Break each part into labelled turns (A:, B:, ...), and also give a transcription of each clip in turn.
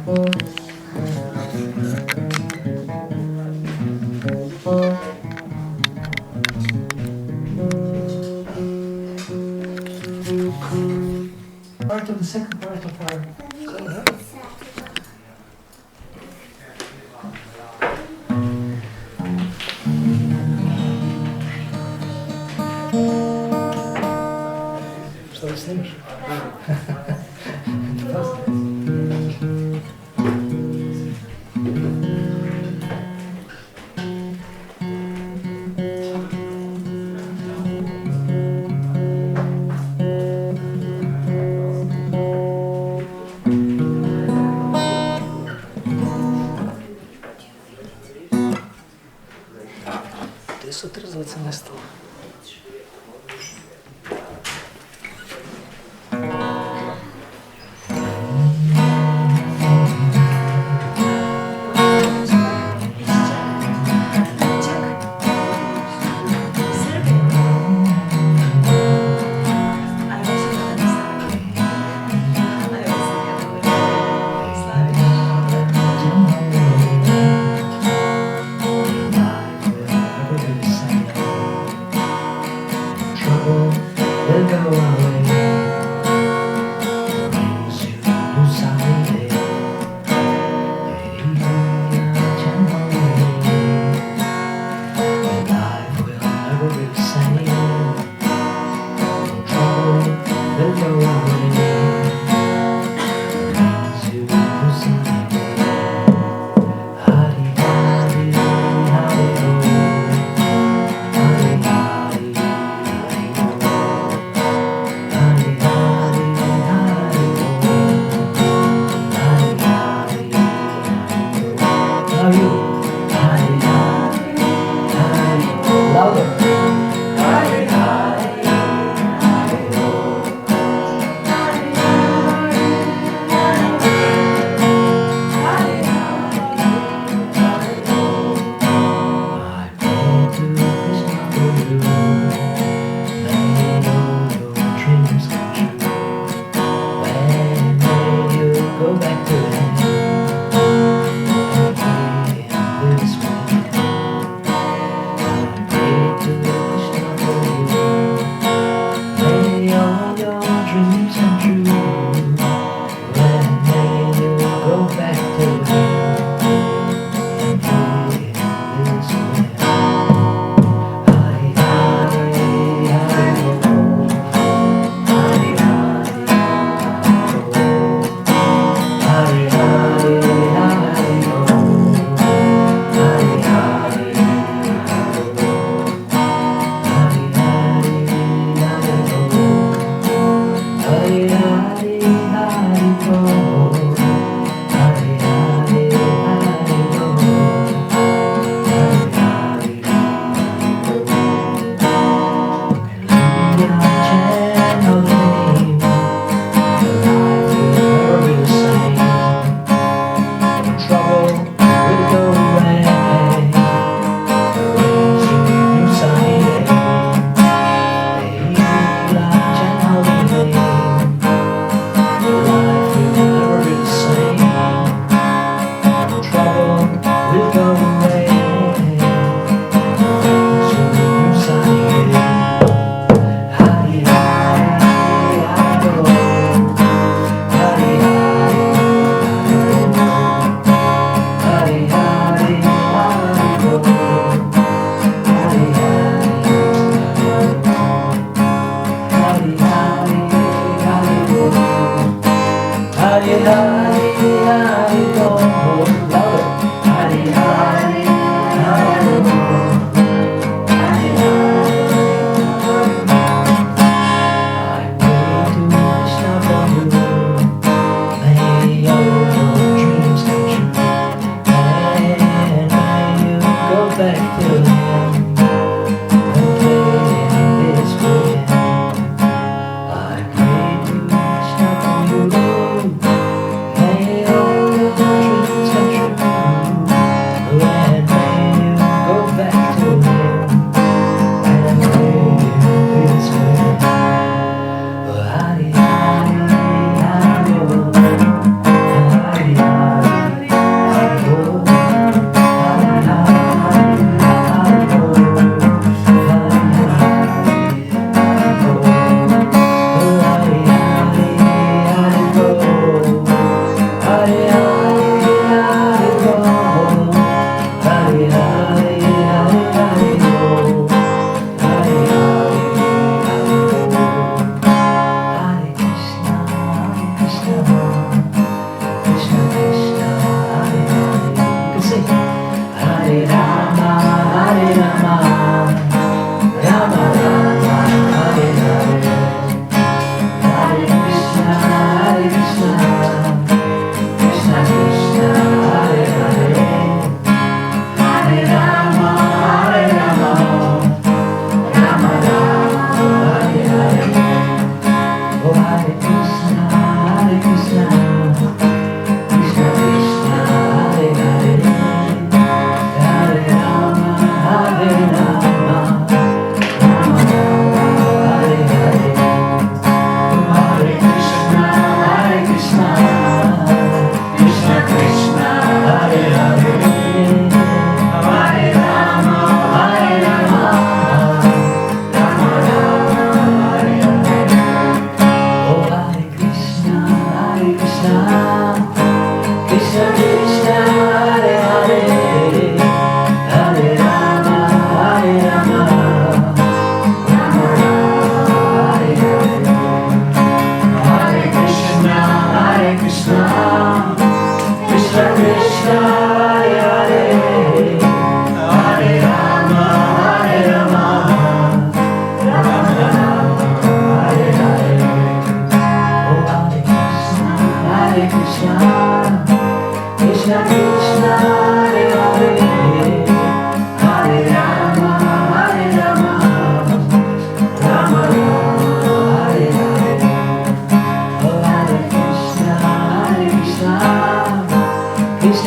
A: Part of the second part of our so it's finished. Десь отрезвиться не стало.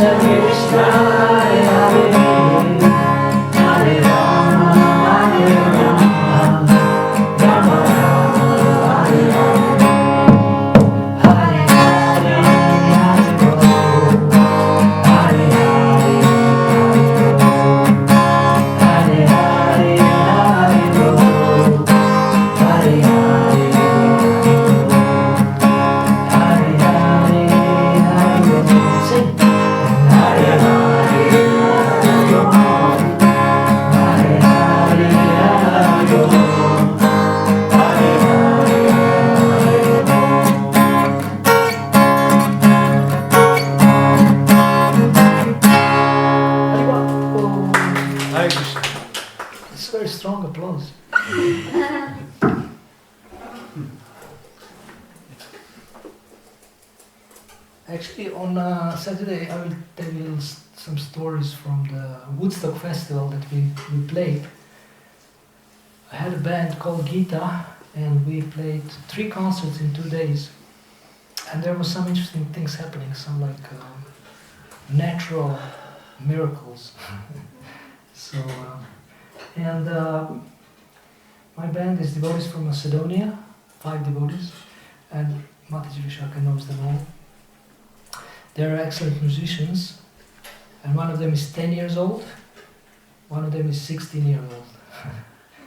A: Krishna, Hare Hare, Hare Rama, Hare Rama, Rama Rama, Hare Hare, Hare Hare, Hare Rama, Hare Hare, Hare Hare, Hare Rama, Hare Hare, Hare Hare, Hare Rama. Sing. Hare Hare, Hare Rama, Hare Hare, Hare Rama, Hare Hare, Hare Rama.
B: Hare Krishna.
A: It's very strong applause. Actually, on Saturday, I will tell you some stories from the Woodstock festival that we played. I had a band called Gita, and we played 3 concerts in 2 days. And there were some interesting things happening, some like natural miracles. So, and my band is devotees from Macedonia, 5 devotees, and Mataji Vishaka knows them all. They're excellent musicians, and one of them is 10 years old, one of them is 16 years old.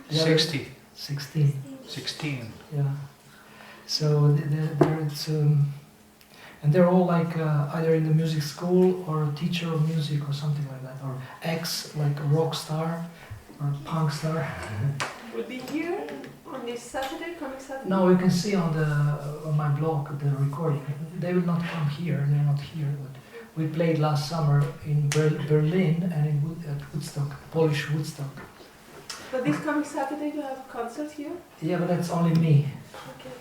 B: 60.
A: 16.
B: 16.
A: Yeah. So and they're all like either in the music school or a teacher of music or something like that, or like a rock star or a punk star.
C: Will be here on this Saturday, coming Saturday?
A: No, you can see on my blog the recording. They will not come here. They're not here. But we played last summer in Berlin and at Woodstock, Polish Woodstock.
C: But this coming Saturday you have a concert here?
A: Yeah, but that's only me.
C: Okay.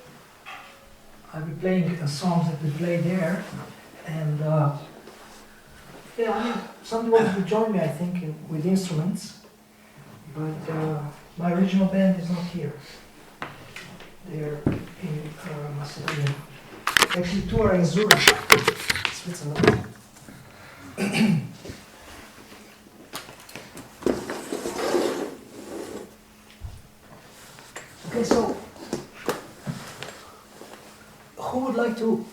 A: I'll be playing songs that we play there, and yeah, I mean, somebody wants to join me, I think, with instruments, but my original band is not here. They're in Macedonia. Actually, 2 are in Zurich, Switzerland. Okay, so who would like to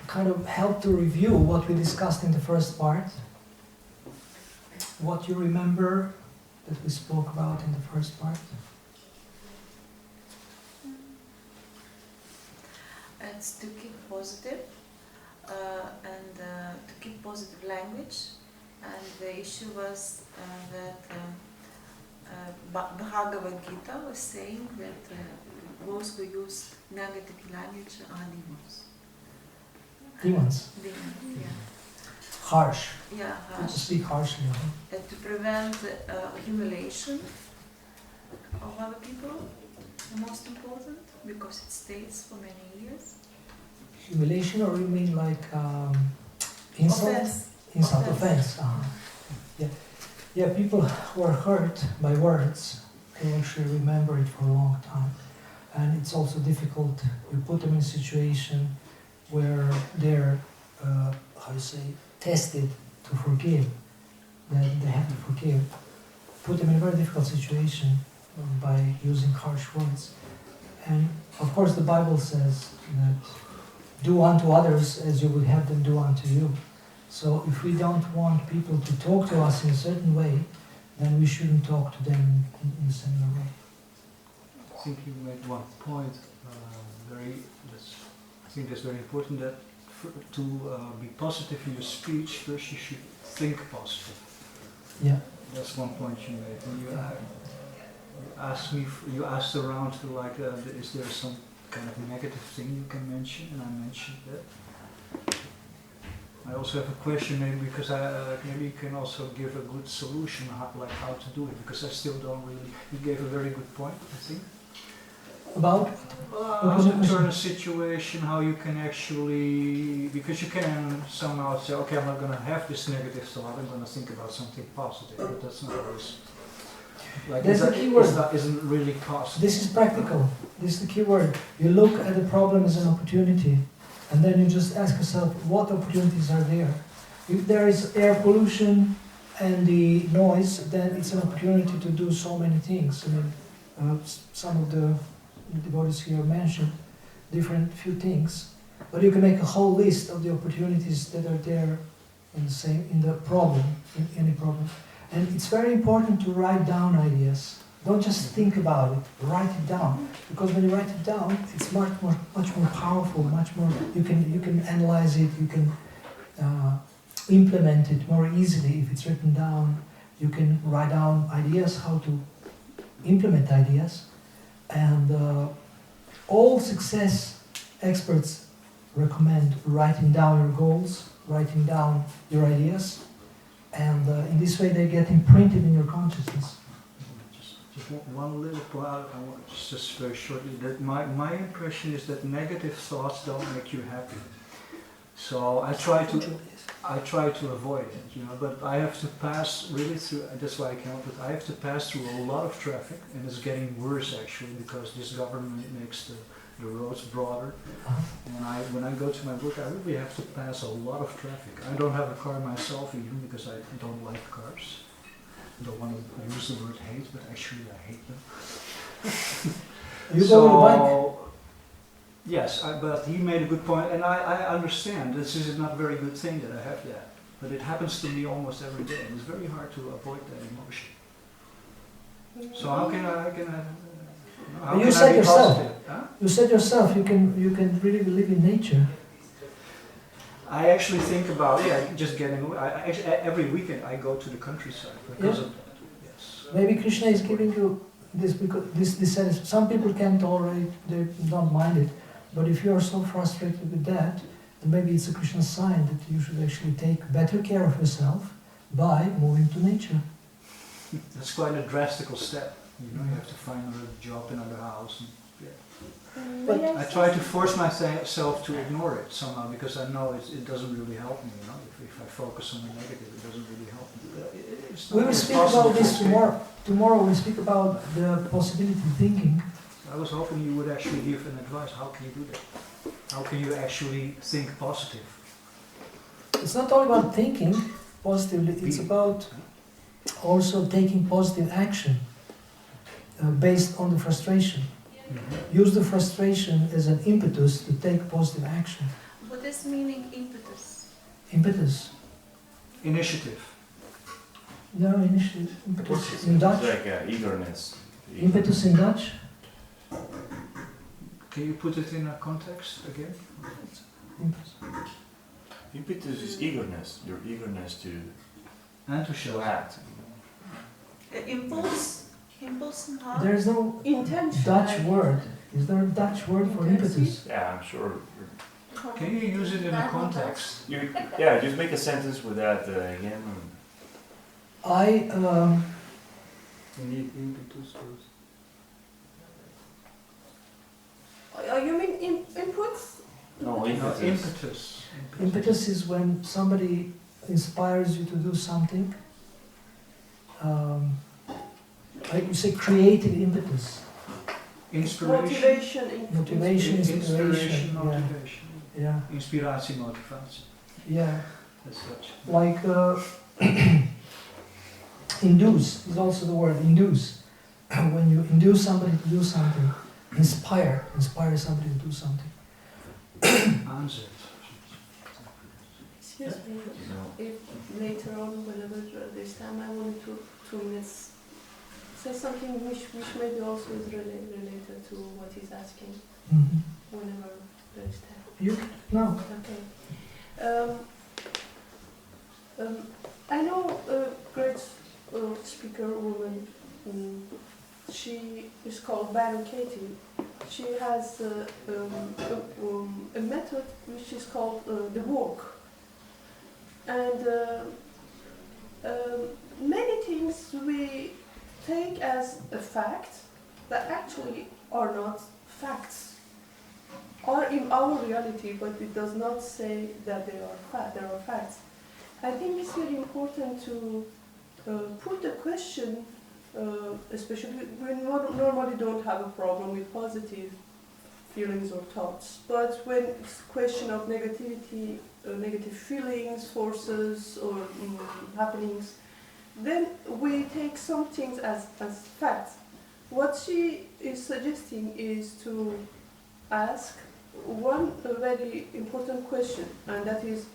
A: kind of help to review what we discussed in the first part? What you remember that we spoke about in the first part?
D: It's to keep positive and to keep positive language. And the issue was that Bhagavad Gita was saying that those who use negative language are demons.
A: Demons?
D: Demons, yeah.
A: Harsh.
D: Yeah,
A: To
D: harsh.
A: speak harshly.
D: To prevent humiliation of other people, the most important, because it stays for many years.
A: Humiliation, or you mean like insult?
D: Offense.
A: Insult,
D: Offense.
A: offense. Yeah. Yeah, people who are hurt by words, they actually remember it for a long time. And it's also difficult. You put them in a situation where they're, tested to forgive. They have to forgive. Put them in a very difficult situation by using harsh words. And of course the Bible says that do unto others as you would have them do unto you. So if we don't want people to talk to us in a certain way, then we shouldn't talk to them in a similar way.
B: I think you made one point, I think that's very important, that to be positive in your speech, first you should think positive.
A: Yeah.
B: That's one point you made. And you asked around to like, is there some kind of negative thing you can mention? And I mentioned that. I also have a question, maybe because maybe you can also give a good solution, how to do it, because I still don't really. You gave a very good point, I think.
A: About?
B: How to turn a situation, how you can actually, because you can somehow say, okay, I'm not going to have this negative thought, I'm going to think about something positive, but that's not always. Like,
A: That's the key word.
B: Isn't really positive.
A: This is practical. This is the key word. You look at the problem as an opportunity, and then you just ask yourself, what opportunities are there? If there is air pollution and the noise, then it's an opportunity to do so many things. I mean, some of the devotees here mentioned different few things, but you can make a whole list of the opportunities that are there in the problem, in any problem. And it's very important to write down ideas. Don't just think about it, write it down. Because when you write it down, it's much more powerful, much more, you can analyze it, you can implement it more easily if it's written down. You can write down ideas, how to implement ideas. And all success experts recommend writing down your goals, writing down your ideas, and in this way they get imprinted in your consciousness.
B: Just one little point, I want just very shortly, that my impression is that negative thoughts don't make you happy. So I try to avoid it, you know, but I have to pass really through, that's why I came up with, I have to pass through a lot of traffic, and it's getting worse actually, because this government makes the roads broader. And when I go to my work, I really have to pass a lot of traffic. I don't have a car myself even, because I don't like cars. I don't want to use the word hate, but actually I hate them.
A: You go on a bike?
B: Yes, but he made a good point, and I understand this is not a very good thing that I have that, but it happens to me almost every day, and it's very hard to avoid that emotion. So how can I
A: You said
B: be
A: yourself.
B: positive? Huh?
A: You said yourself you can really live in nature.
B: I actually think about just getting away. Every weekend I go to the countryside because of that. Yes.
A: Maybe Krishna is giving you this because this some people can tolerate, they don't mind it. But if you are so frustrated with that, then maybe it's a Krishna sign that you should actually take better care of yourself by moving to nature.
B: That's quite a drastic step. You know, you have to find another job, another house. And,
A: But
B: I try to force myself to ignore it somehow, because I know it doesn't really help me. You know, if I focus on the negative, it doesn't really help me. It's not
A: we will
B: always
A: speak
B: possible
A: about
B: to
A: this
B: escape.
A: tomorrow. Tomorrow we'll speak about the possibility thinking.
B: I was hoping you would actually give an advice. How can you do that? How can you actually think positive?
A: It's not all about thinking positively, it's about also taking positive action based on the frustration.
B: Mm-hmm.
A: Use the frustration as an impetus to take positive action.
D: What is meaning impetus?
A: Impetus.
B: Initiative.
A: No, initiative. Impetus in Dutch.
E: Like eagerness.
A: Impetus in Dutch.
B: Can you put it in a context again?
A: Impetus.
E: Impetus is eagerness. Your eagerness to
B: Enthusiasm.
E: act.
D: Impulse? Impulse and heart?
A: There is no
C: Intention.
A: Dutch word. Is there a Dutch word for impetus?
E: Yeah, I'm sure.
B: Can you use it in a context?
E: Just make a sentence with that again.
A: I
B: You need impetus.
C: You mean inputs?
E: No,
B: Impetus.
A: impetus is when somebody inspires you to do something. Like you say, creative impetus.
B: Inspiration.
C: Motivation.
A: Motivation, inspiration. Yeah.
B: Motivation.
A: Yeah.
B: Inspiratie, motivatie.
A: Yeah.
B: That's such.
A: Like induce is also the word induce. When you induce somebody to do something, inspire somebody to do something.
B: Aanzet.
C: Excuse me. If later on, whenever this time, I wanted to 2 minutes say something which maybe also is related to what he's asking.
A: Mm-hmm.
C: Whenever there is time.
A: You no.
C: Okay. I know a great speaker woman. She is called Baron Katie. She has a method which is called the walk. And many things we take as a fact that actually are not facts, are in our reality, but it does not say that they are facts. I think it's very important to put the question, especially we normally don't have a problem with positive feelings or thoughts. But when it's a question of negativity, negative feelings, forces, or happenings, then we take some things as facts. What she is suggesting is to ask one very important question, and that is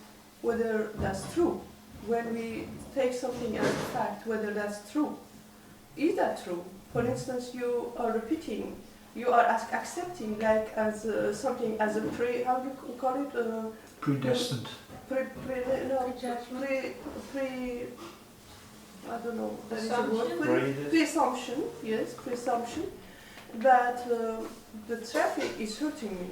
C: whether that's true. When we take something as a fact, whether that's true. Is that true? For instance, you are repeating, you are accepting like as something as a how do you call it?
B: Predestined.
C: I don't know, there is a word for it. Presumption, yes, presumption, that the traffic is hurting me,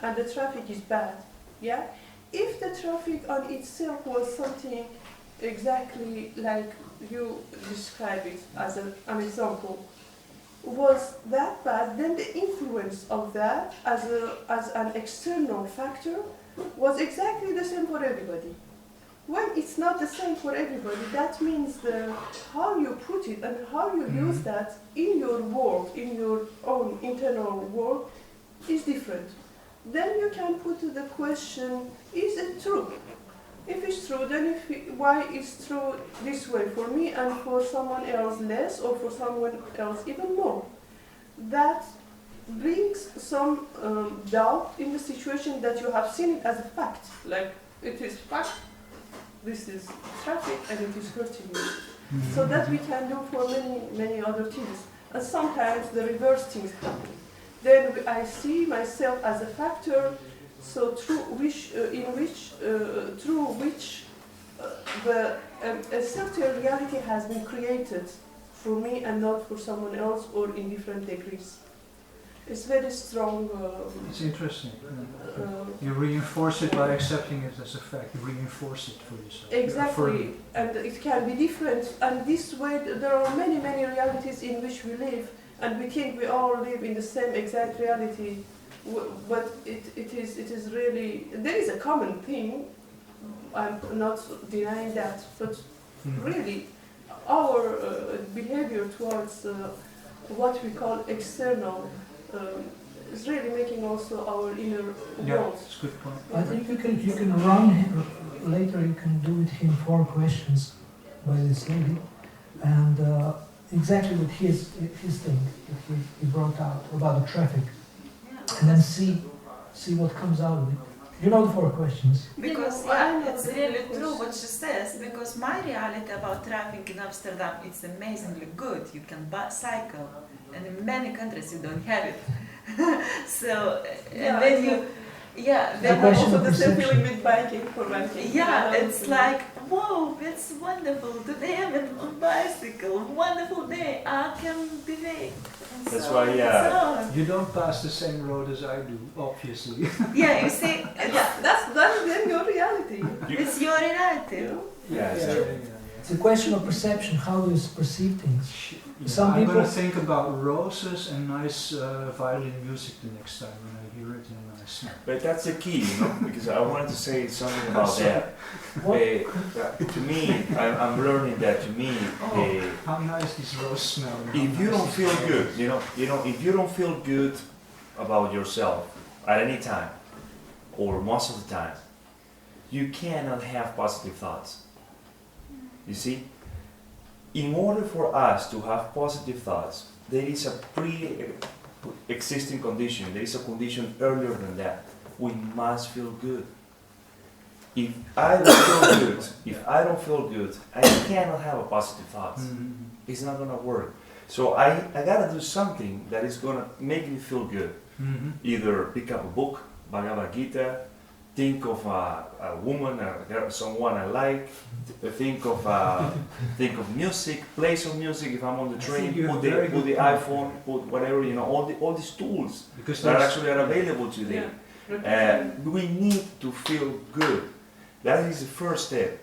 C: and the traffic is bad, yeah? If the traffic on itself was something exactly like you describe it as an example, was that bad, then the influence of that as an external factor was exactly the same for everybody. When it's not the same for everybody, that means how you put it and how you use that in your world, in your own internal world, is different. Then you can put the question, is it true? If it's true, then why is true this way for me and for someone else less, or for someone else even more? That brings some doubt in the situation that you have seen it as a fact. Like, it is fact, this is traffic and it is hurting me. So that we can do for many other things. And sometimes the reverse things happen. Then I see myself as a factor, so through which a certain reality has been created for me and not for someone else, or in different degrees. It's very strong.
B: It's interesting. You reinforce it by accepting it as a fact. You reinforce it for yourself.
C: Exactly, and it can be different. And this way, there are many realities in which we live, and we think we all live in the same exact reality. But it is really, there is a common thing. I'm not denying that, but really, our behavior towards what we call external is really making also our inner world.
B: That's a good point.
A: I think you can run later. You can do it in 4 questions by this lady, and exactly with his thing that he brought out about the traffic, and then see what comes out of it. You know the 4 questions.
D: Because it's really true what she says, because my reality about traffic in Amsterdam, it's amazingly good. You can cycle, and in many countries you don't have it. So, and then you,
C: then also the same feeling with biking for biking.
D: Yeah, it's like, whoa, it's wonderful. Today I'm on bicycle. Wonderful day. I can behave.
E: That's why,
B: You don't pass the same road as I do, obviously.
D: Yeah, you see,
C: that's then your reality.
D: it's your reality.
A: It's a question of perception. How do you perceive things? Some
B: I'm
A: people
B: going to think about roses and nice violin music the next time when I hear it and I smell.
E: But that's the key, because I wanted to say something about that. To me, I'm learning that. To me,
B: how nice these roses smell.
E: if you don't feel good, if you don't feel good about yourself at any time, or most of the time, you cannot have positive thoughts. You see? In order for us to have positive thoughts, there is a pre-existing condition. There is a condition earlier than that. We must feel good. If I don't feel good, I cannot have a positive thought. It's not gonna work. So I gotta do something that is gonna make me feel good. Either pick up a book, Bhagavad Gita, think of a woman, someone I like, think of music, play some music. If I'm on the train, put the iPhone, put whatever, all these tools that actually are available today. We need to feel good. That is the first step.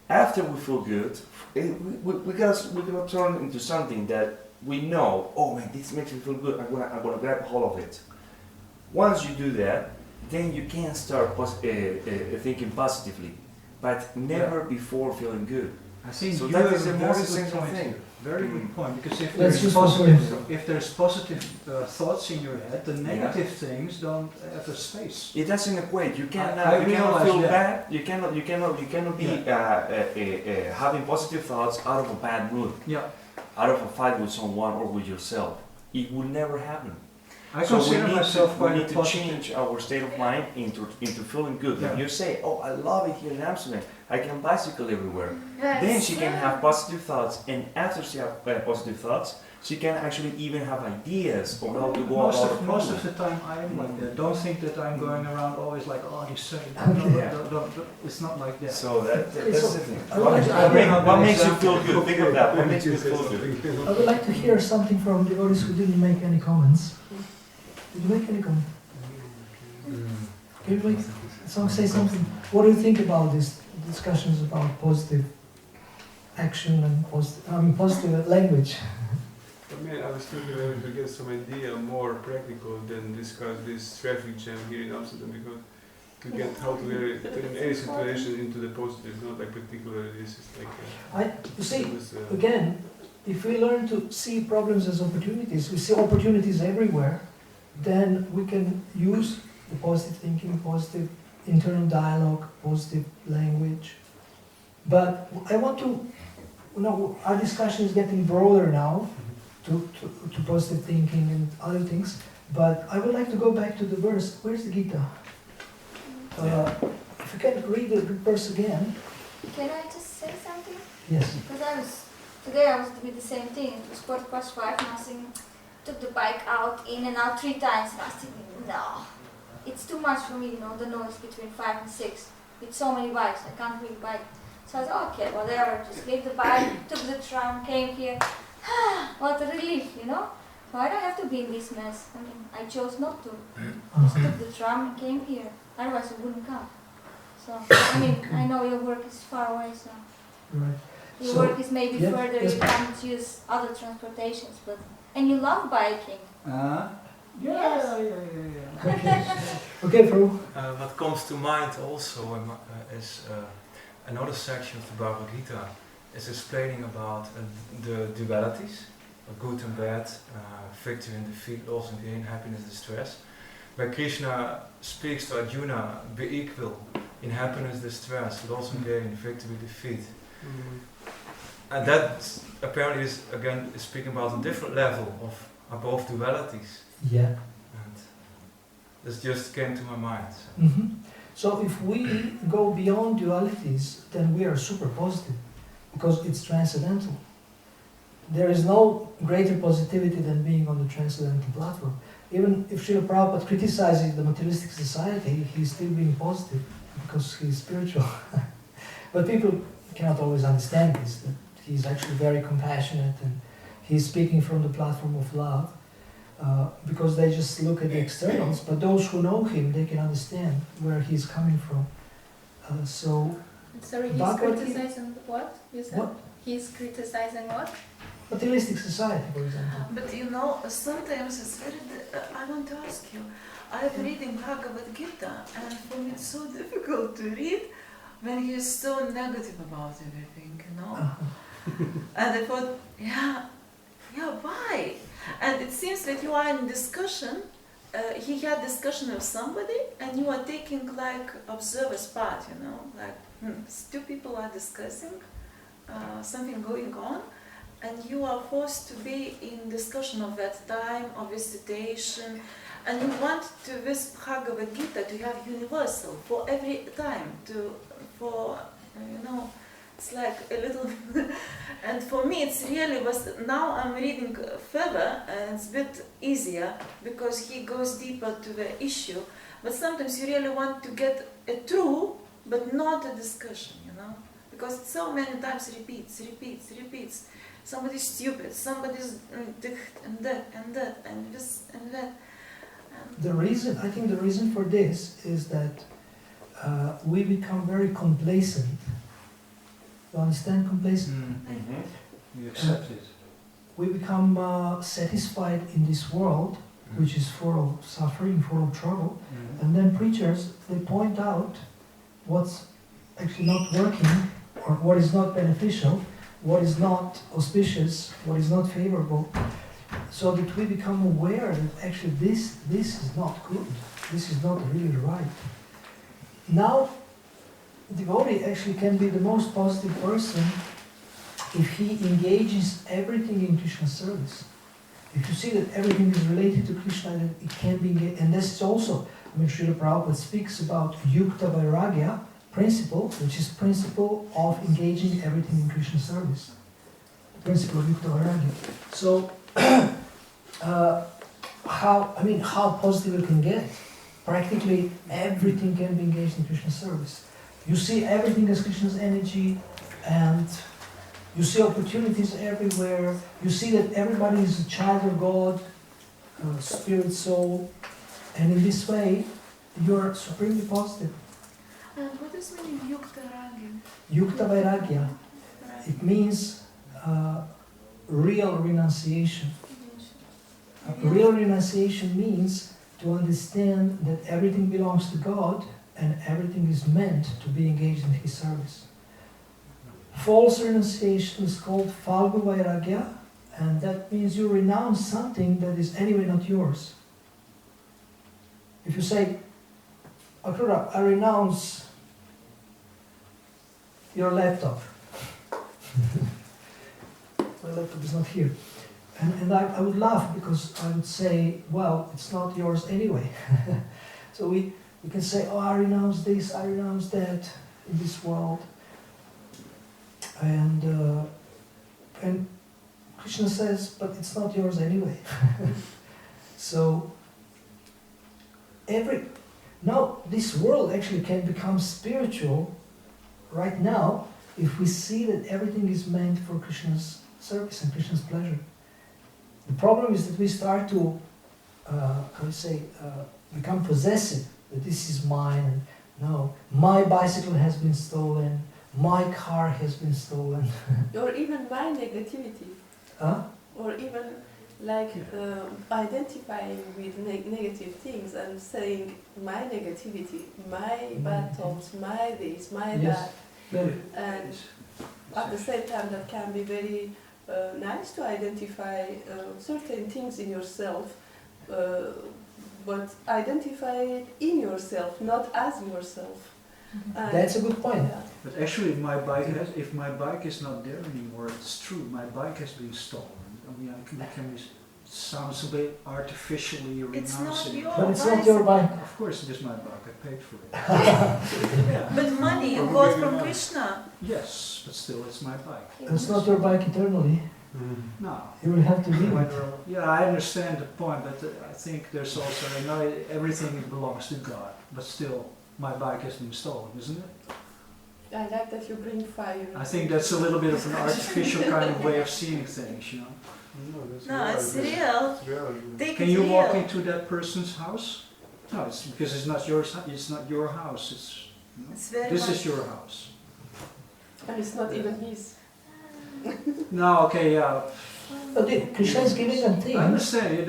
E: After we feel good, we gotta turn into something that we know. Oh man, this makes me feel good. I'm gonna grab hold of it. Once you do that, then you can start thinking positively, but never before feeling good.
B: I think
E: So
B: you
E: that
B: have
E: is the
B: a
E: most
B: very good
E: essential
B: point.
E: thing.
B: Very good point, because
A: Let's just focus.
B: if there's positive thoughts in your head, the negative things don't have a space.
E: It doesn't equate. You
B: I
E: cannot
B: realize
E: feel
B: that.
E: bad. You cannot be having positive thoughts out of a bad mood,
B: Yeah,
E: out of a fight with someone or with yourself. It will never happen.
B: I
E: So we
B: consider
E: need
B: myself
E: we
B: quite
E: need
B: a
E: to
B: positive.
E: change our state of mind into feeling good.
B: Yeah.
E: When you say, "Oh, I love it here in Amsterdam. I can bicycle everywhere,"
D: Yes.
E: then she can have positive thoughts, and after she has positive thoughts, she can actually even have ideas on how to go
B: Most
E: about
B: of,
E: a
B: most of
E: problem.
B: the time I am like that. Don't think that I'm going around always like, oh, you say,
E: Yeah.
B: it's not like that.
E: So that's the thing.
A: I would like to-
E: What makes you feel good? Think of that. What makes you feel good?
A: I would like to hear something from devotees who didn't make any comments. Did you make any comment? Can you make say something? What do you think about these discussions about positive action and positive language?
F: I mean, I was thinking maybe we get some idea more practical than discuss this traffic jam here in Amsterdam, because to get how to turn any situation into the positive, not like particularly this is like.
A: You see,
F: it was,
A: again, if we learn to see problems as opportunities, we see opportunities everywhere, then we can use the positive thinking, positive internal dialogue, positive language. But I want to, our discussion is getting broader now to positive thinking and other things, but I would like to go back to the verse. Where's the Gita? If you can read the verse again.
G: Can I just say something?
A: Yes.
G: Because today I was doing the same thing. It was 5:15, nothing. Took the bike out, in and out 3 times. And I was thinking, no, it's too much for me, the noise between 5 and 6. With so many bikes, I can't really bike. So I thought, okay, whatever, just leave the bike, took the tram, came here. What a relief, Why do I have to be in this mess? I mean, I chose not to. Just took the tram and came here. Otherwise I wouldn't come. So, I mean, I know your work is far away, so
A: Right.
G: your
A: So,
G: work is maybe
A: yeah,
G: further,
A: yes.
G: you can't use other transportations, but, and you love biking. Yes.
B: Yeah.
A: Okay, Prabhu.
H: What comes to mind also is another section of the Bhagavad Gita is explaining about the dualities, good and bad, victory and defeat, loss and gain, happiness and distress. Where Krishna speaks to Arjuna, be equal in happiness, distress, loss and gain, victory, defeat. And that apparently is again speaking about a different level of above dualities.
A: Yeah.
H: And this just came to my mind.
A: So if we go beyond dualities, then we are super positive, because it's transcendental. There is no greater positivity than being on the transcendental platform. Even if Srila Prabhupada criticizes the materialistic society, he's still being positive because he's spiritual. But people cannot always understand this, that he's actually very compassionate and he's speaking from the platform of love, because they just look at the externals, but those who know him, they can understand where he's coming from.
I: Sorry, he's
A: Bhagavad Gita-
I: criticizing what? You said?
A: What?
I: He's criticizing what?
A: Materialistic society, for example.
D: But sometimes it's very. I want to ask you. I'm reading Bhagavad Gita, and for me it's so difficult to read when he is so negative about everything, And I thought, why? And it seems like you are in discussion. He had discussion with somebody, and you are taking like observer's part, like two people are discussing something going on. And you are forced to be in discussion of that time, of this situation, and you want to, with Bhagavad Gita, to have universal for every time, it's like a little, and for me it's really now I'm reading further, and it's a bit easier, because he goes deeper to the issue, but sometimes you really want to get a true, but not a discussion, because so many times repeats. Somebody's stupid, somebody's and that, and this, and that.
A: I think the reason for this is that we become very complacent. You understand complacent?
B: You accept it.
A: We become satisfied in this world, which is full of suffering, full of trouble, and then preachers, they point out what's actually not working, or what is not beneficial, what is not auspicious, what is not favorable, so that we become aware that actually this is not good, this is not really right. Now, the devotee actually can be the most positive person if he engages everything in Krishna's service. If you see that everything is related to Krishna, then it can be engaged. And this is also, Srila Prabhupada speaks about Yukta Vairagya principle, which is principle of engaging everything in Krishna's service. The principle of Yukta Vairagya. So, how positive it can get. Practically everything can be engaged in Krishna's service. You see everything as Krishna's energy, and you see opportunities everywhere. You see that everybody is a child of God, spirit, soul, and in this way, you're supremely positive.
I: And what does mean Yukta Vairagya?
A: Yukta Vairagya, it means real renunciation. Real renunciation means to understand that everything belongs to God and everything is meant to be engaged in His service. False renunciation is called Falgu Vairagya, and that means you renounce something that is anyway not yours. If you say, Akrura, I renounce your laptop. My laptop is not here. And I would laugh because I would say, well, it's not yours anyway. So we can say, oh, I renounce this, I renounce that in this world. And Krishna says, but it's not yours anyway. So this world actually can become spiritual right now if we see that everything is meant for Krishna's service and Krishna's pleasure. The problem is that we start to, become possessive, that this is mine, and no, my bicycle has been stolen, my car has been stolen.
C: Or even my negativity.
A: Huh?
C: Or even identifying with negative things and saying my negativity, my bad thoughts, my this, my that. And at the same time that can be very nice to identify certain things in yourself, but identify it in yourself, not as yourself.
A: That's a good point.
C: Yeah.
B: But actually, if my bike is not there anymore, it's true. My bike has been stolen. I mean, sounds a bit artificially renouncing.
D: It's not your
A: But it's not your bike.
B: Of course, it is my bike. I paid for it. Yeah.
D: But money you got from Krishna.
B: Yes, but still, it's my bike.
A: It's not your bike eternally.
B: No.
A: You will have to leave it.
B: Yeah, I understand the point, but I think there's also, everything belongs to God, but still, my bike has been stolen, isn't it?
C: I like that you bring fire.
B: I think that's a little bit of an artificial kind of way of seeing things, you know.
D: No, it's real. Take
B: Can
D: it
B: you
D: real.
B: walk into that person's house? No, it's because it's not yours. It's not your house.
D: It's very
B: This
D: much.
B: is your house.
C: And it's not even his.
B: No, okay, yeah.
A: But Krishna is giving them
B: I
A: things.
B: understand.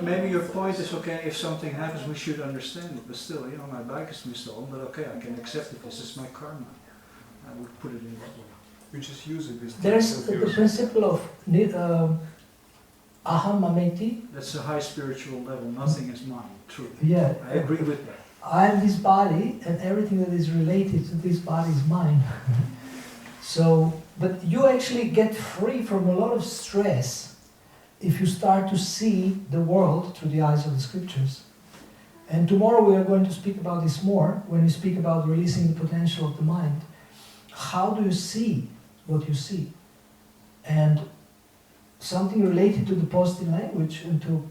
B: Maybe your point is okay. If something happens, we should understand it. But still, my bike has been stolen. But okay, I can accept it. This is my karma. I would put it in that way.
F: We just use it.
A: There's the principle of aham mameti.
B: That's a high spiritual level. Nothing is mine. True.
A: Yeah.
B: I agree with that.
A: I am this body, and everything that is related to this body is mine. So, but you actually get free from a lot of stress if you start to see the world through the eyes of the scriptures. And tomorrow we are going to speak about this more when we speak about releasing the potential of the mind. How do you see what you see? And something related to the positive language and to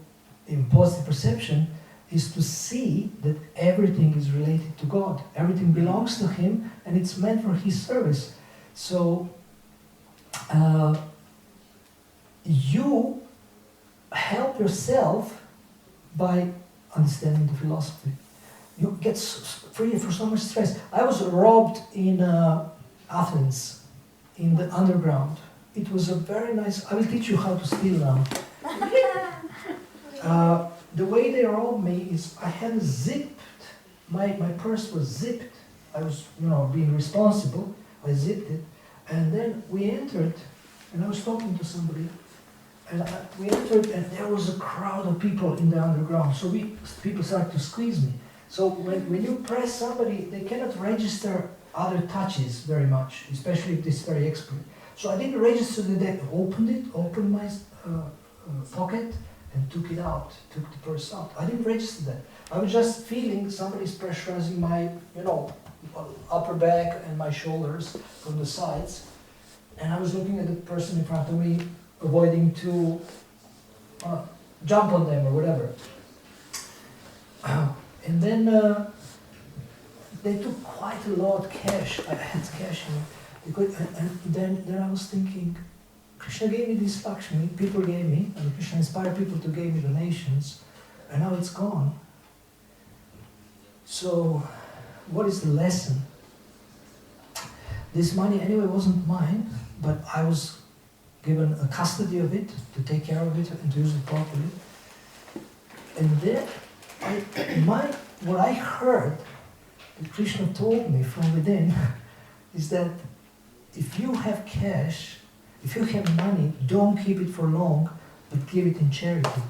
A: positive perception is to see that everything is related to God. Everything belongs to Him and it's meant for His service. So, you help yourself by understanding the philosophy. You get free from so much stress. I was robbed in Athens, in the underground. It was a very nice... I will teach you how to steal now. The way they robbed me is I had a zipped... My purse was zipped. I was, being responsible. I zipped it, and then we entered, and I was talking to somebody, and we entered, and there was a crowd of people in the underground. So people started to squeeze me. So when you press somebody, they cannot register other touches very much, especially if it's very expert. So I didn't register that they opened my pocket and took it out, took the purse out. I didn't register that. I was just feeling somebody's pressurizing my, upper back and my shoulders from the sides. And I was looking at the person in front of me, avoiding to jump on them or whatever. And then they took quite a lot of cash. I had cash, and then I was thinking, Krishna gave me this Lakshmi, people gave me, and Krishna inspired people to give me donations, and now it's gone. So, what is the lesson? This money anyway wasn't mine, but I was given a custody of it, to take care of it and to use it properly. And then, what I heard that Krishna told me from within is that if you have cash, if you have money, don't keep it for long, but give it in charity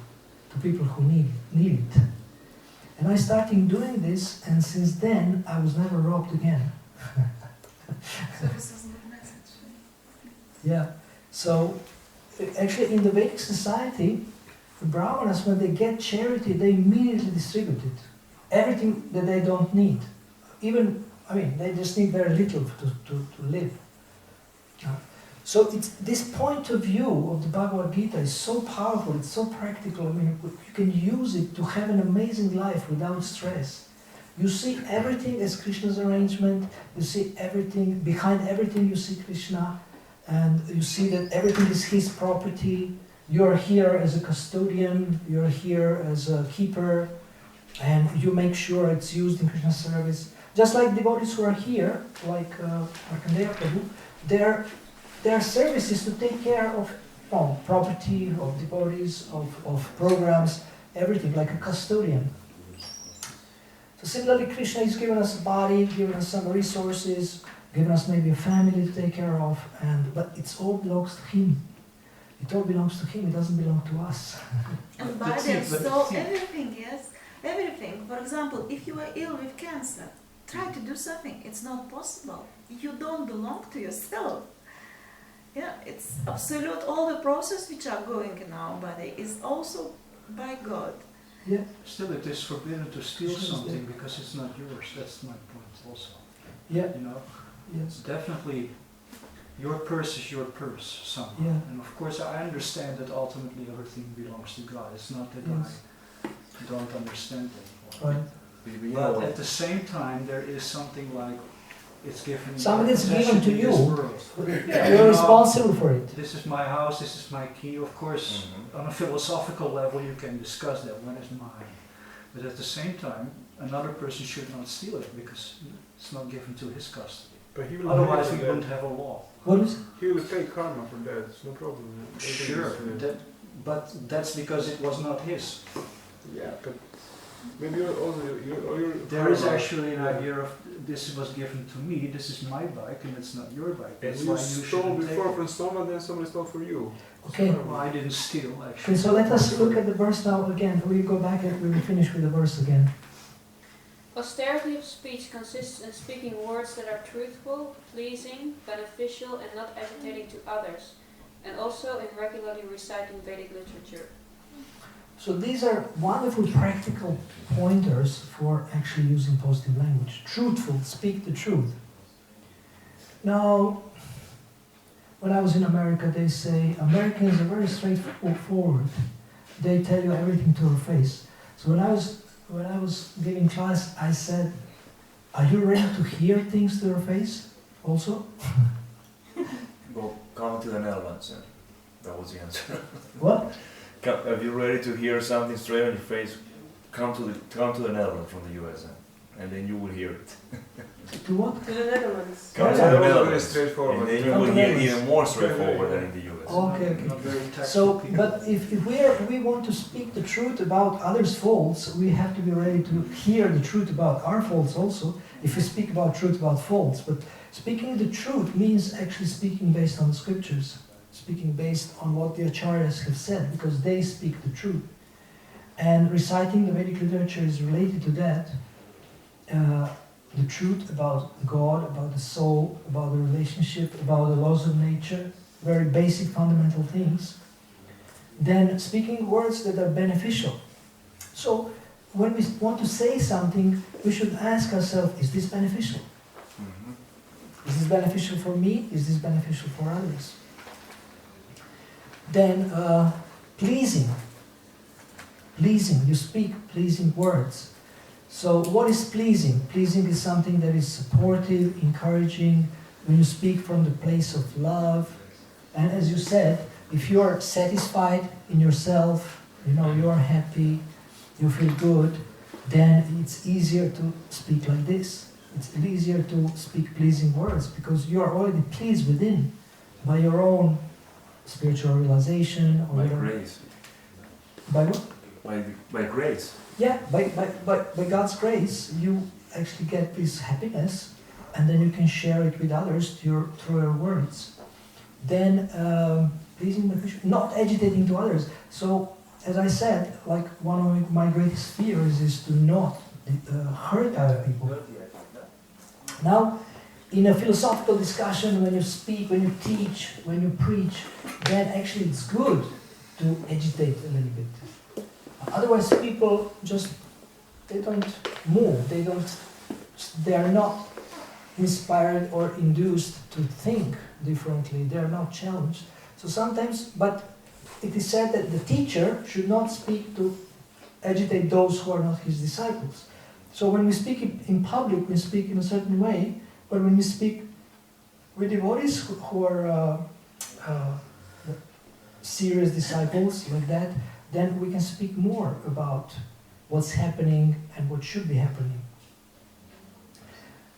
A: to people who need it. And I started doing this, and since then I was never robbed again.
D: So this is a good message.
A: Yeah. So actually, in the Vedic society, the Brahmanas, when they get charity, they immediately distribute it. Everything that they don't need. They just need very little to live. So it's this point of view of the Bhagavad Gita is so powerful, it's so practical. You can use it to have an amazing life without stress. You see everything as Krishna's arrangement, you see everything, behind everything you see Krishna, and you see that everything is his property. You're here as a custodian, you're here as a keeper, and you make sure it's used in Krishna's service. Just like devotees who are here, like Markandeya Prabhu, their service is to take care of property, of devotees, of programs, everything, like a custodian. So similarly, Krishna has given us a body, given us some resources, given us maybe a family to take care of, but it all belongs to him. It all belongs to him, it doesn't belong to us.
D: And body and soul, everything, yes? Everything. For example, if you are ill with cancer, try to do something. It's not possible. You don't belong to yourself. Yeah, it's absolute. All the process which are going in our body is also by God.
A: Yeah.
B: Still, it is forbidden to steal something because it's not yours. That's my point also.
A: Yeah.
B: It's definitely your purse is your purse somehow.
A: Yeah.
B: And of course, I understand that ultimately everything belongs to God. It's not that I don't understand it.
A: Right.
B: But at the same time, there is something like it's given.
A: Something is given to you.
B: Yeah,
A: you're responsible for it.
B: This is my house, this is my key. Of course, on a philosophical level, you can discuss that when it's mine. But at the same time, another person should not steal it because it's not given to his custody.
F: But he will
B: Otherwise, we wouldn't have a law.
A: What is?
F: He will pay karma for that. It's no problem.
B: Sure, but that's because it was not his.
F: Yeah, but maybe you're
B: There is actually an idea of this was given to me. This is my bike, and it's not your bike. That's why
F: you
B: you
F: stole
B: shouldn't
F: before
B: take
F: from
B: it.
F: someone, then somebody stole for you.
A: Okay.
B: Well, I didn't steal actually.
A: Okay, so let us look at the verse now again. We go back and we will finish with the verse again.
J: Austerity of speech consists in speaking words that are truthful, pleasing, beneficial, and not agitating to others, and also in regularly reciting Vedic literature.
A: So these are wonderful practical pointers for actually using positive language. Truthful, speak the truth. Now, when I was in America, they say Americans are very straightforward. They tell you everything to your face. So when I was giving class, I said, "Are you ready to hear things to your face also?"
E: Well, come to the Netherlands, and that was the answer.
A: What?
E: If you're ready to hear something straight on your face, come to the Netherlands from the US, and then you will hear it.
A: To what?
C: To the Netherlands.
E: Come to
A: Yeah.
E: the
F: Very
E: Netherlands,
F: straightforward.
E: and then you
A: Come
E: will
A: to
E: hear
A: Netherlands.
E: even more straightforward than in the US.
A: Okay.
B: Not very tactful
A: So,
B: people.
A: but if we want to speak the truth about others' faults, we have to be ready to hear the truth about our faults also, if we speak about truth about faults. But Speaking the truth means actually speaking based on the scriptures, speaking based on what the acharyas have said, because they speak the truth. And reciting the Vedic literature is related to that, the truth about God, about the soul, about the relationship, about the laws of nature, very basic fundamental things. Then speaking words that are beneficial. So when we want to say something, we should ask ourselves, is this beneficial? Is this beneficial for me? Is this beneficial for others? Then pleasing. Pleasing, you speak pleasing words. So what is pleasing? Pleasing is something that is supportive, encouraging, when you speak from the place of love. And as you said, if you are satisfied in yourself, you know, you are happy, you feel good, then it's easier to speak like this. It's easier to speak pleasing words because you are already pleased within by your own spiritual realization. Or
E: by grace.
A: By what?
E: By grace.
A: Yeah, by God's grace, you actually get this happiness, and then you can share it with others through your words. Then pleasing, not agitating to others. So, as I said, like one of my greatest fears is to not hurt other people. Now, in a philosophical discussion, when you speak, when you teach, when you preach, then actually it's good to agitate a little bit. Otherwise, people just, they don't move, they are not inspired or induced to think differently, they are not challenged. So sometimes, but it is said that the teacher should not speak to agitate those who are not his disciples. So when we speak in public, we speak in a certain way, but when we speak with devotees who are serious disciples like that, then we can speak more about what's happening and what should be happening.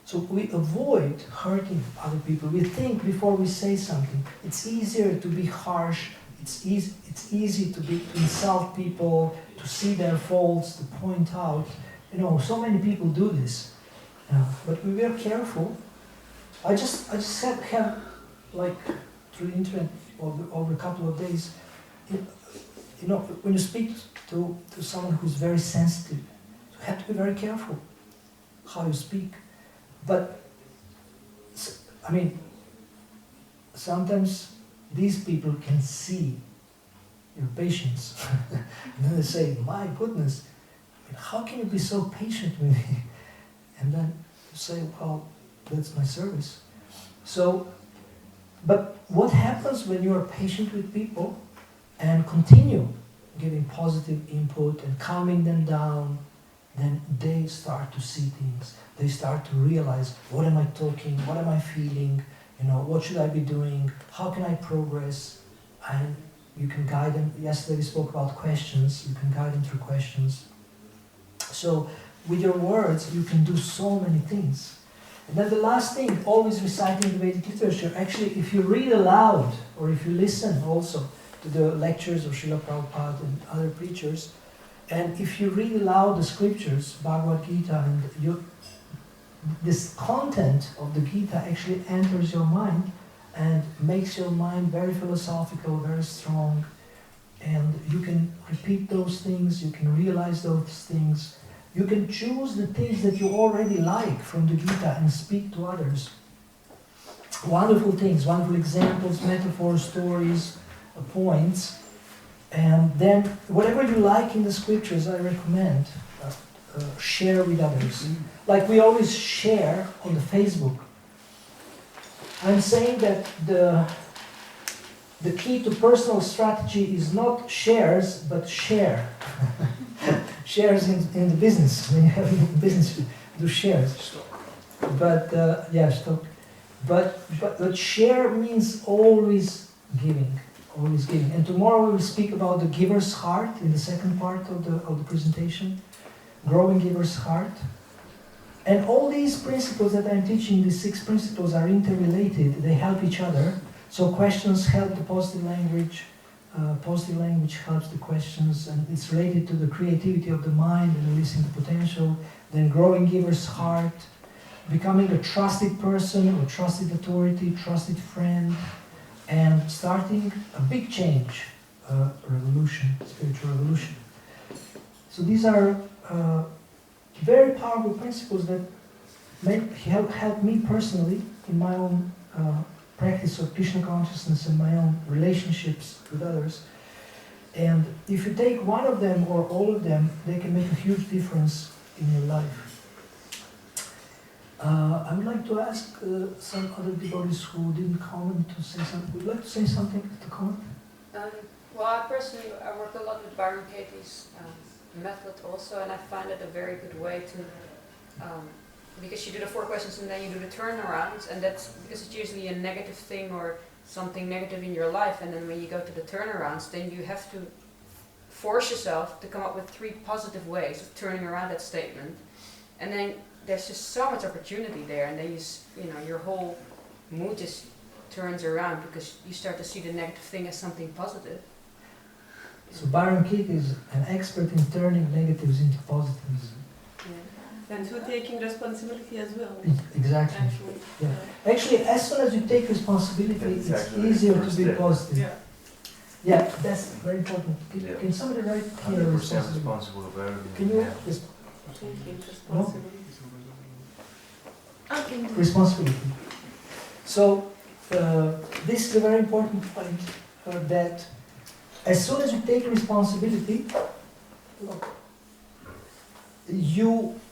A: So we avoid hurting other people. We think before we say something. It's easier to be harsh. It's easy to insult people, to see their faults, to point out. You know, so many people do this. But we were careful. I just have like through the internet over a couple of days. You know, when you speak to someone who's very sensitive, you have to be very careful how you speak. But, I mean, sometimes these people can see your patience. And then they say, my goodness, I mean, how can you be so patient with me? And then you say, well, that's my service. So, but what happens when you are patient with people and continue giving positive input and calming them down, then they start to see things. They start to realize, what am I talking, what am I feeling, you know, what should I be doing, how can I progress, and you can guide them. Yesterday we spoke about questions, you can guide them through questions. So with your words, you can do so many things. And then the last thing, always reciting the Vedic literature. Actually, if you read aloud, or if you listen also to the lectures of Srila Prabhupada and other preachers, and if you read aloud the scriptures, Bhagavad Gita, and this content of the Gita actually enters your mind and makes your mind very philosophical, very strong, and you can repeat those things, you can realize those things, you can choose the things that you already like from the Gita and speak to others. Wonderful things, wonderful examples, metaphors, stories, points, and then whatever you like in the scriptures, I recommend share with others. Like we always share on the Facebook. I'm saying that the key to personal strategy is not shares, but share. Shares in the business. When you have a business, you do shares. But stock. But share means always giving. Always giving. And tomorrow we will speak about the giver's heart in the second part of the presentation. Growing giver's heart. And all these principles that I'm teaching, these 6 principles, are interrelated. They help each other. So questions help the positive language. Positive language helps the questions, and it's related to the creativity of the mind and releasing the potential. Then growing giver's heart becoming a trusted person or trusted authority, trusted friend, and starting a big change, revolution, spiritual revolution. So these are very powerful principles that help me personally in my own practice of Krishna consciousness and my own relationships with others. And if you take one of them or all of them, they can make a huge difference in your life. I would like to ask some other devotees who didn't comment to say something. Would you like to say something to comment?
J: Well, I personally, I work a lot with Byron Katie's method also, and I find it a very good way to, because you do the 4 questions and then you do the turnarounds, and that's because it's usually a negative thing or something negative in your life, and then when you go to the turnarounds, then you have to force yourself to come up with 3 positive ways of turning around that statement, and then there's just so much opportunity there, and then you know, your whole mood just turns around because you start to see the negative thing as something positive.
A: So Byron Katie is an expert in turning negatives into positives.
J: Yeah.
C: And to taking responsibility as well.
A: Exactly.
C: Actually.
A: Yeah. Actually, as soon as you take responsibility,
E: That's
A: it's
E: actually
A: easier
E: the
A: to
E: first
A: be
E: step.
A: positive.
C: Yeah.
A: Yeah, that's very important.
E: Yeah.
A: Can somebody write here
E: 100%
A: responsibility?
E: responsible of everything.
A: Can you
E: Yeah.
C: Taking responsibility.
A: Responsibility. So this is a very important point that as soon as you take responsibility,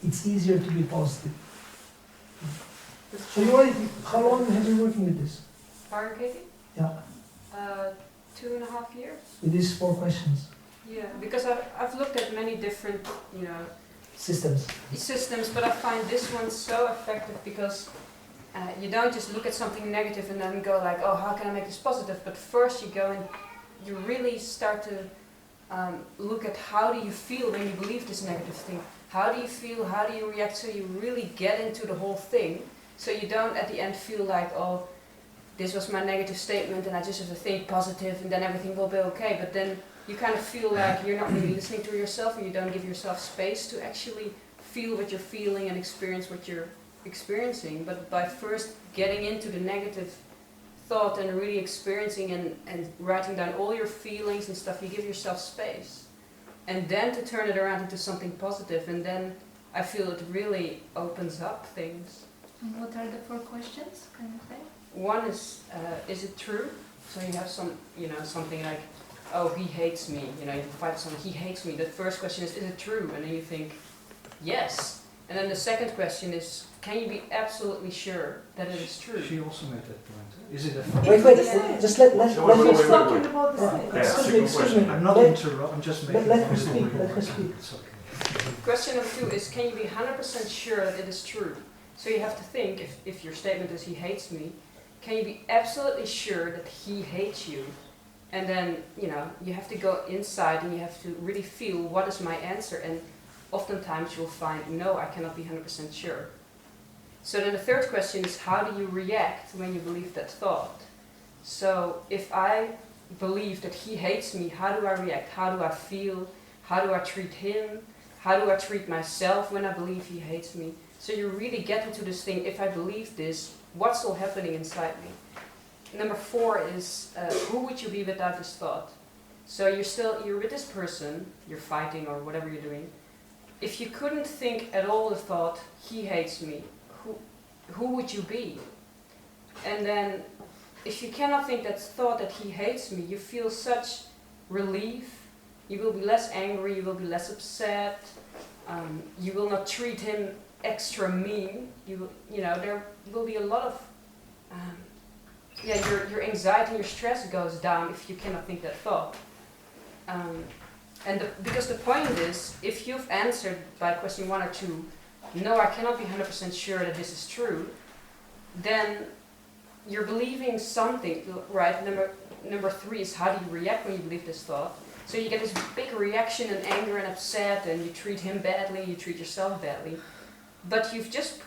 A: it's easier to be positive. So you already, how long have you been working with this?
J: Byron Katie?
A: Yeah,
J: 2.5 years.
A: with these 4 questions,
J: Yeah, because I've looked at many different, you know,
A: systems.
J: systems, but I find this one so effective because you don't just look at something negative and then go like, oh, how can I make this positive? But first you go and you really start to look at how do you feel when you believe this negative thing? How do you feel? How do you react? So you really get into the whole thing. So you don't at the end feel like, oh, this was my negative statement and I just have to think positive and then everything will be okay. But then you kind of feel like you're not really listening to yourself, and you don't give yourself space to actually feel what you're feeling and experience what you're experiencing. But by first getting into the negative thought and really experiencing and writing down all your feelings and stuff, you give yourself space. And then to turn it around into something positive, and then I feel it really opens up things.
I: And what are the 4 questions, kind of thing?
J: One is it true? So you have some, you know, something like, oh, he hates me. You know, you fight someone, he hates me. The first question is it true? And then you think, yes. And then the second question is, can you be absolutely sure that it is true?
B: She also made that point. Is it a
A: Wait,
C: Yeah.
A: just let
E: Wait,
A: me
E: wait,
C: He's
E: wait,
C: talking
E: wait.
C: about the
A: Yeah.
C: same.
A: Excuse me.
B: I'm not
A: Let-
B: interrupting, I'm just making
A: let her
B: points.
A: speak, let her speak.
B: It's okay.
J: Question number 2 is, can you be 100% sure that it is true? So you have to think, if your statement is he hates me, can you be absolutely sure that he hates you? And then, you know, you have to go inside and you have to really feel, what is my answer? And oftentimes you'll find, no, I cannot be 100% sure. So then the third question is, how do you react when you believe that thought? So if I believe that he hates me, how do I react? How do I feel? How do I treat him? How do I treat myself when I believe he hates me? So you really get into this thing, if I believe this, what's still happening inside me? Number 4 is, who would you be without this thought? So you're with this person, you're fighting or whatever you're doing. If you couldn't think at all the thought, he hates me, who would you be? And then, if you cannot think that thought that he hates me, you feel such relief. You will be less angry, you will be less upset, you will not treat him extra mean. You know, there will be a lot of, your anxiety and your stress goes down if you cannot think that thought. Because the point is, if you've answered by question 1 or 2, no, I cannot be 100% sure that this is true, then you're believing something, right? Number 3 is, how do you react when you believe this thought? So you get this big reaction and anger and upset, and you treat him badly, you treat yourself badly. But you've just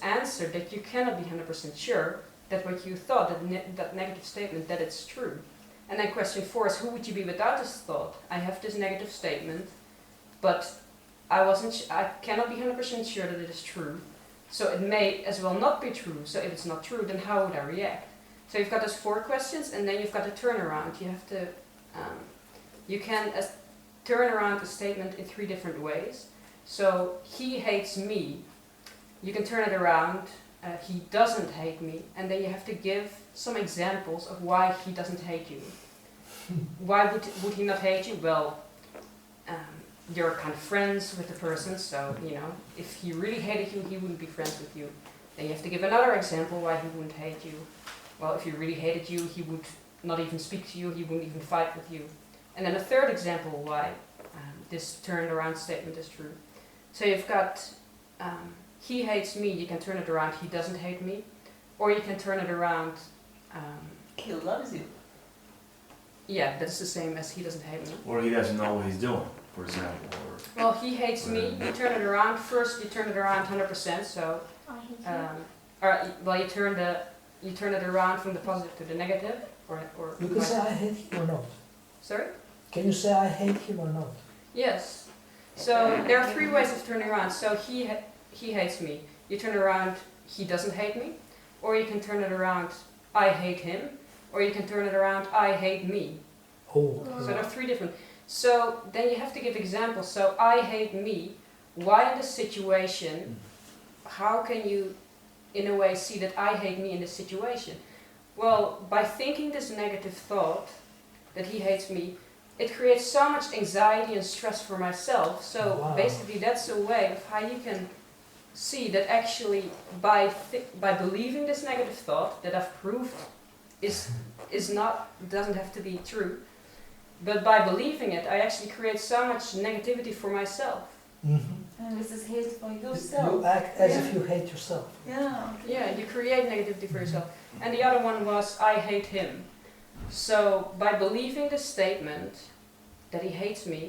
J: answered that you cannot be 100% sure that what you thought, that negative statement, that it's true. And then question 4 is, who would you be without this thought? I have this negative statement, but I cannot be 100% sure that it is true.
K: So it may as well not be true. So if it's not true, then how would I react? So you've got those 4 questions, and then you've got a turnaround. You have to, you can turn around a statement in 3 different ways. So he hates me. You can turn it around. He doesn't hate me, and then you have to give some examples of why he doesn't hate you. Why would he not hate you? Well, you're kind of friends with the person, so you know, if he really hated you, he wouldn't be friends with you. Then you have to give another example why he wouldn't hate you. Well, if he really hated you, he would not even speak to you, he wouldn't even fight with you. And then a 3rd example why this turned around statement is true. So you've got he hates me, you can turn it around, he doesn't hate me. Or you can turn it around,
D: He loves you.
K: yeah, that's the same as he doesn't hate me.
E: Or he doesn't know what he's doing, for example. Or
K: Well, he hates me, you turn it around, first you turn it around 100%, so,
G: I hate you.
K: or, well, you turn it around from the positive to the negative, or
A: You can say I hate him or not.
K: sorry?
A: Can you say I hate him or not?
K: Yes. So there are 3 ways of turning around. So he hates me. You turn around, he doesn't hate me. Or you can turn it around, I hate him. Or you can turn it around, I hate me.
A: Oh.
K: So there are 3 different. So then you have to give examples. So I hate me. Why in this situation? How can you, in a way, see that I hate me in this situation? Well, by thinking this negative thought that he hates me, it creates so much anxiety and stress for myself. So
A: Wow.
K: basically that's a way of how you can see that actually by believing this negative thought that I've proved doesn't have to be true, but by believing it, I actually create so much negativity for myself.
D: And this is hate for
A: You
D: yourself.
A: act as if you hate yourself.
D: Yeah.
K: Yeah, you create negativity for yourself. And the other one was, I hate him. So by believing this statement that he hates me,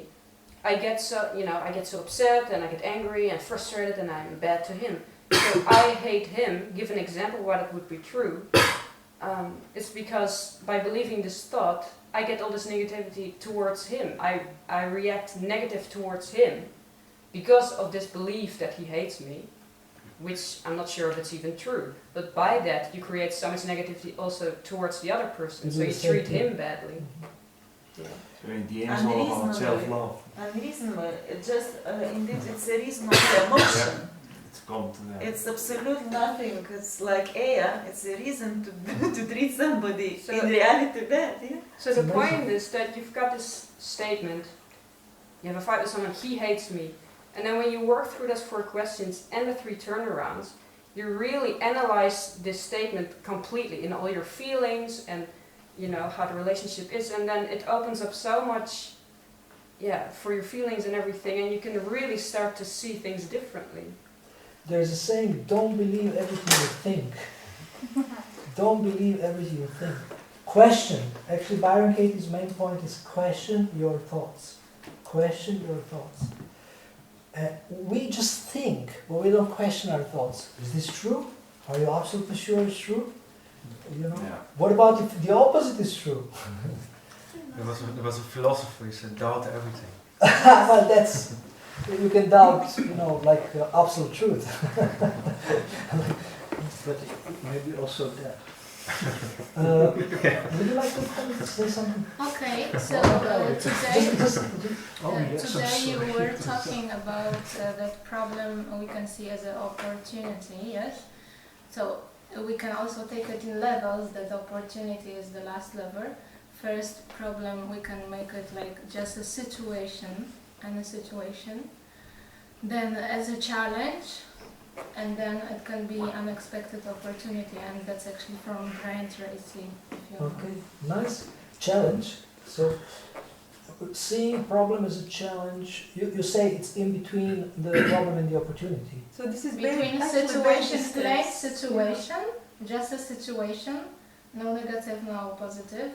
K: I get so upset and I get angry and frustrated and I'm bad to him. So I hate him, give an example why that would be true. It's because by believing this thought, I get all this negativity towards him. I react negative towards him because of this belief that he hates me, which I'm not sure if it's even true. But by that, you create so much negativity also towards the other person, so you treat him badly. Yeah.
E: so in the end, it's all about self-love.
D: Unreasonable. It just, indeed, it's a reasonable emotion.
E: It's come to that.
D: It's absolute nothing. It's like air. It's a reason to treat somebody
K: So
D: in reality bad. Yeah.
K: So the point is that you've got this statement, you have a fight with someone, he hates me, and then when you work through those 4 questions and the 3 turnarounds, you really analyze this statement completely in all your feelings and you know how the relationship is, and then it opens up so much, yeah, for your feelings and everything, and you can really start to see things differently.
A: There's a saying, don't believe everything you think. Don't believe everything you think. Question. Actually, Byron Katie's main point is question your thoughts. Question your thoughts. We just think, but we don't question our thoughts. Is this true? Are you absolutely sure it's true? You know.
E: Yeah.
A: What about if the opposite is true?
H: There was a philosopher who said, doubt everything.
A: Well, that's, you can doubt, you know, like absolute truth. But maybe also that. Would you like to say something?
I: Okay, so today you were talking about that problem we can see as an opportunity, yes? So we can also take it in levels, that opportunity is the last level. First problem, we can make it like just a situation, and a situation. Then as a challenge, and then it can be unexpected opportunity, and that's actually from Brian Tracy. If you
A: Okay, nice. Challenge. So, seeing problem as a challenge, you say it's in between the problem and the opportunity.
C: So this is
I: between situation, plain situation, just a situation, no negative, no positive.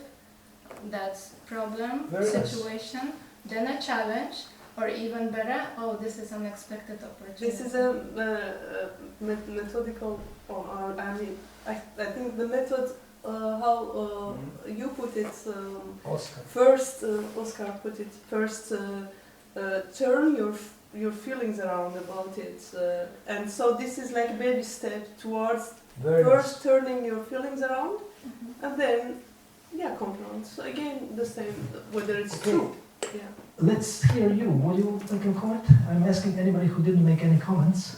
I: That's problem,
A: Very
I: situation, then a challenge, or even better, oh, this is unexpected opportunity.
C: This is a methodical, I think the method, how you put it,
A: Oscar.
C: first, Oscar put it, first turn your your feelings around about it. And so this is like a baby step towards
A: Very
C: first turning your feelings around, and then, yeah, confront. So again, the same, whether it's
A: Okay.
C: true. Yeah.
A: Let's hear you. Would you make a comment? I'm asking anybody who didn't make any comments.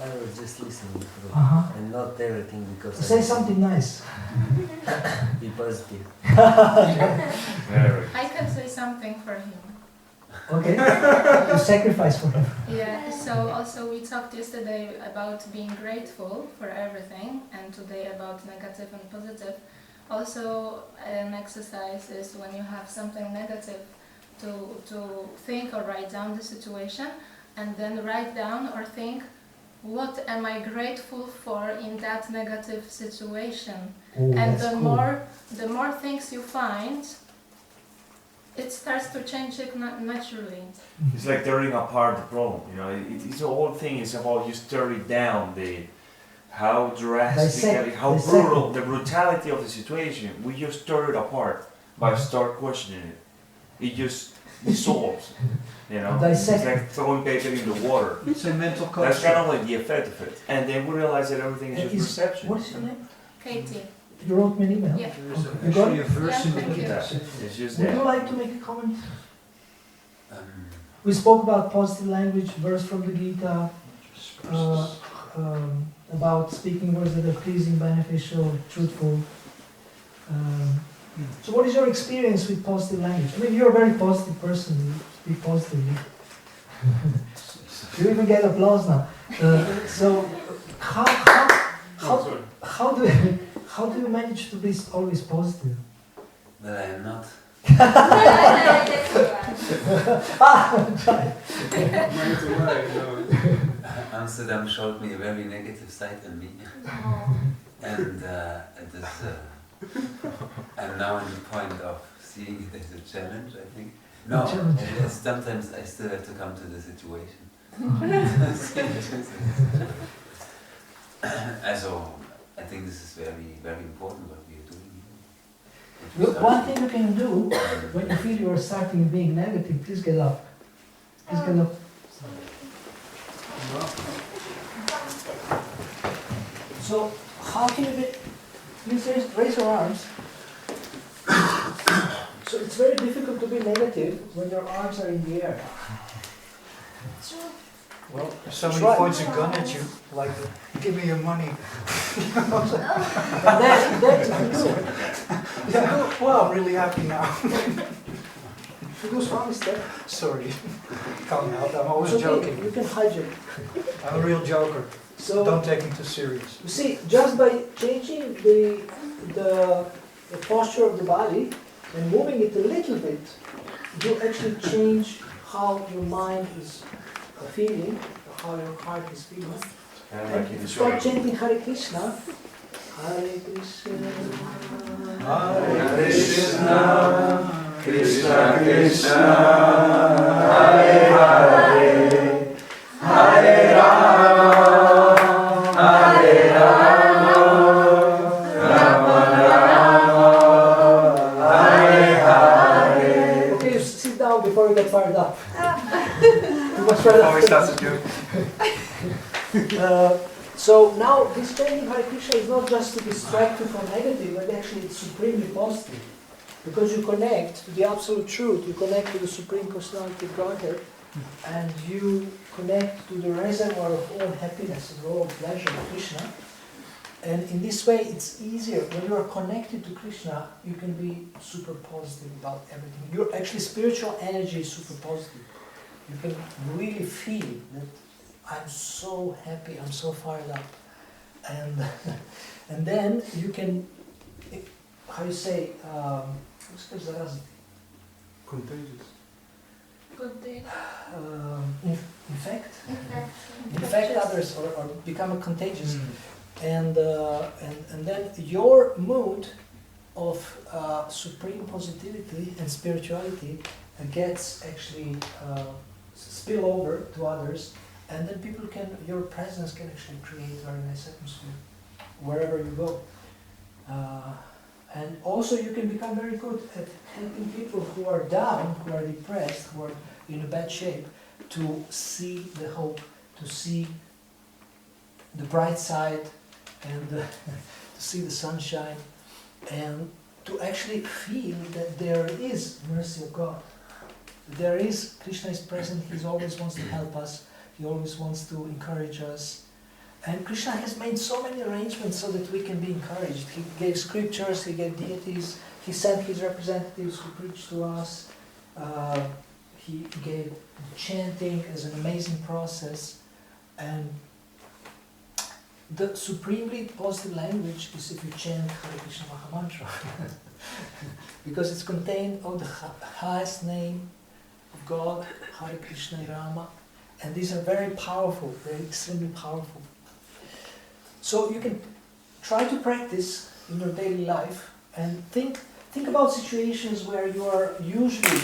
L: I was just listening to it,
A: Uh-huh.
L: and not everything because
A: Say something nice.
L: Be positive.
E: Very.
I: I can say something for him.
A: Okay. You sacrifice for him.
I: Yeah, so also we talked yesterday about being grateful for everything, and today about negative and positive. Also, an exercise is when you have something negative to think or write down the situation, and then write down or think, what am I grateful for in that negative situation?
A: Oh,
I: And
A: that's
I: the
A: cool.
I: more things you find, it starts to change it naturally.
E: It's like tearing apart the problem. You know, it's the whole thing is about you stir it down. How drastically, how
A: dissect
E: brutal,
A: it.
E: the brutality of the situation. We just stir it apart by start questioning it. It just dissolves. You know,
A: Dissect.
E: it's like throwing paper in the water.
B: It's a mental
E: That's
B: construct.
E: kind of like the effect of it. And then we realize that everything is just perception.
A: What is your name?
I: Katie.
A: You wrote me an email.
I: Yeah.
B: There is
A: You got
B: actually a verse
I: Yeah,
B: in the
I: thank you.
B: Gita.
E: It's just
A: Would you
E: that.
A: like to make a comment?
L: Um,
A: We spoke about positive language, verse from the Gita, about speaking words that are pleasing, beneficial, truthful. So what is your experience with positive language? I mean, you're a very positive person, you speak positively. You even get applause now. So how do you manage to be always positive?
L: but I am not.
A: Try.
F: Mind to lie, no.
L: Amsterdam showed me a very negative side in me, and it is. I'm now in the point of seeing it as a challenge. I think. No,
A: A challenge.
L: sometimes I still have to come to the situation. So I think this is very, very important what we are doing here.
A: Look, one thing you can do when you feel you are starting being negative, please get up. Please get up. So, how can you get? Please raise your arms. So it's very difficult to be negative when your arms are in the air.
B: Well, if somebody
A: Try.
B: points a gun at you, like, give me your money.
A: And then
B: Yeah, well, I'm really happy now.
A: you do some step.
B: Sorry. Come out, I'm always
A: It's okay,
B: joking.
A: you can hijack.
B: I'm a real joker.
A: So
B: Don't take him too serious.
A: you see, just by changing the posture of the body and moving it a little bit, you actually change how your mind is feeling, how your heart is feeling.
E: Kind of like in the
A: Start
E: show.
A: chanting Hare Krishna. Hare Krishna.
E: Hare Krishna,
L: Krishna Krishna, Hare Hare, Hare Rama, Hare Rama, Rama Rama, Hare Hare.
A: Okay, you sit down before you get fired up. You must fired up.
H: Always starts a joke.
A: So now this chanting Hare Krishna is not just to distract you from negative, but actually it's supremely positive. Because you connect to the absolute truth, you connect to the Supreme Personality of Godhead, and you connect to the reservoir of all happiness and all pleasure of Krishna. And in this way it's easier. When you are connected to Krishna, you can be super positive about everything. Your actually spiritual energy is super positive. You can really feel that I'm so happy, I'm so fired up. And then you can, how you say,
F: Contagious.
A: infect others or become contagious. And then your mood of supreme positivity and spirituality gets actually spill over to others, and then people can, your presence can actually create a very nice atmosphere wherever you go. And also you can become very good at helping people who are down, who are depressed, who are in a bad shape, to see the hope, to see the bright side, and to see the sunshine, and to actually feel that there is mercy of God. There is, Krishna is present, He always wants to help us, He always wants to encourage us. And Krishna has made so many arrangements so that we can be encouraged. He gave scriptures, He gave deities, He sent His representatives who preached to us. He gave chanting as an amazing process. And the supremely positive language is if you chant Hare Krishna Maha Mantra. Because it's contained of the highest name of God, Hare Krishna Rama. And these are very powerful, very extremely powerful. So you can try to practice in your daily life and think about situations where you are usually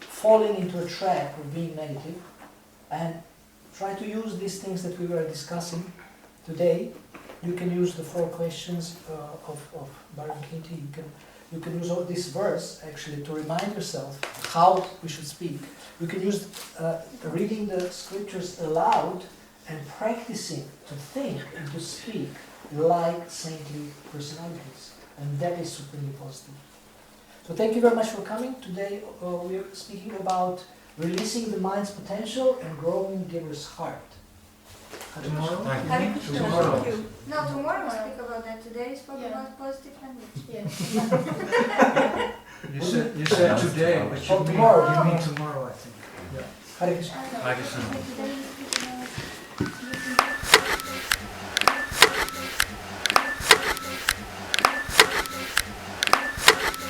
A: falling into a trap of being negative, and try to use these things that we were discussing today. You can use the 4 questions of Bhagavad Gita. You can use all this verse actually to remind yourself how we should speak. You can use reading the scriptures aloud and practicing to think and to speak like saintly personalities. And that is supremely positive. So thank you very much for coming. Today we are speaking about releasing the mind's potential and growing giver's heart.
B: Tomorrow?
G: Hare Krishna.
B: Tomorrow.
C: Thank you.
G: No, tomorrow we speak about that. Today is spoken about positive language.
I: Yes.
B: You said today, but
A: Oh, tomorrow.
B: you mean tomorrow, I think.
A: Hare Krishna.
G: I know.
H: Hare Krishna.
G: Today